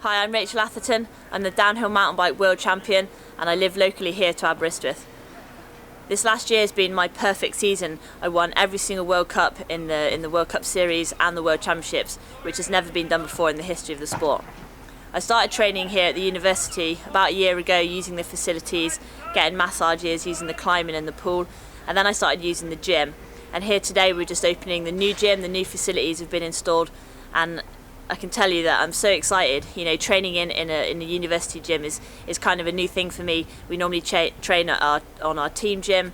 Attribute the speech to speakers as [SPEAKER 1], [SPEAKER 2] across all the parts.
[SPEAKER 1] Hi, I'm Rachel Atherton. I'm the downhill mountain bike world champion and I live locally here to Aberystwyth. This last year has been my perfect season. I won every single World Cup in the World Cup Series and the World Championships, which has never been done before in the history of the sport. I started training here at the university about a year ago, using the facilities, getting massages, using the climbing and the pool, and then I started using the gym. And here today we're just opening the new gym. The new facilities have been installed, and I can tell you that I'm so excited. You know, training in a university gym is kind of a new thing for me. We normally train at on our team gym,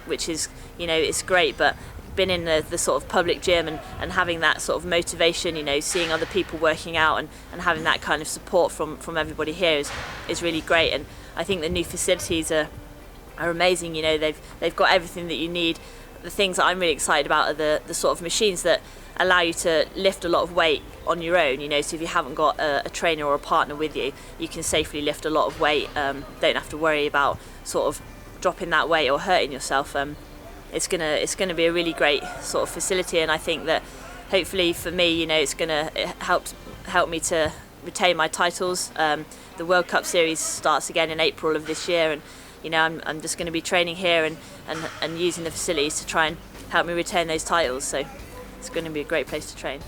[SPEAKER 1] which is, you know, it's great, but been in the sort of public gym and having that sort of motivation, you know, seeing other people working out and having that kind of support from everybody here is really great. And I think the new facilities are amazing. You know, they've got everything that you need. The things that I'm really excited about are the sort of machines that allow you to lift a lot of weight on your own, you know, so if you haven't got a trainer or a partner with you, you can safely lift a lot of weight, don't have to worry about sort of dropping that weight or hurting yourself. It's gonna be a really great sort of facility, and I think that hopefully for me, you know, it's gonna help me to retain my titles. The World Cup Series starts again in April of this year, and you know, I'm just going to be training here and using the facilities to try and help me retain those titles, so it's going to be a great place to train.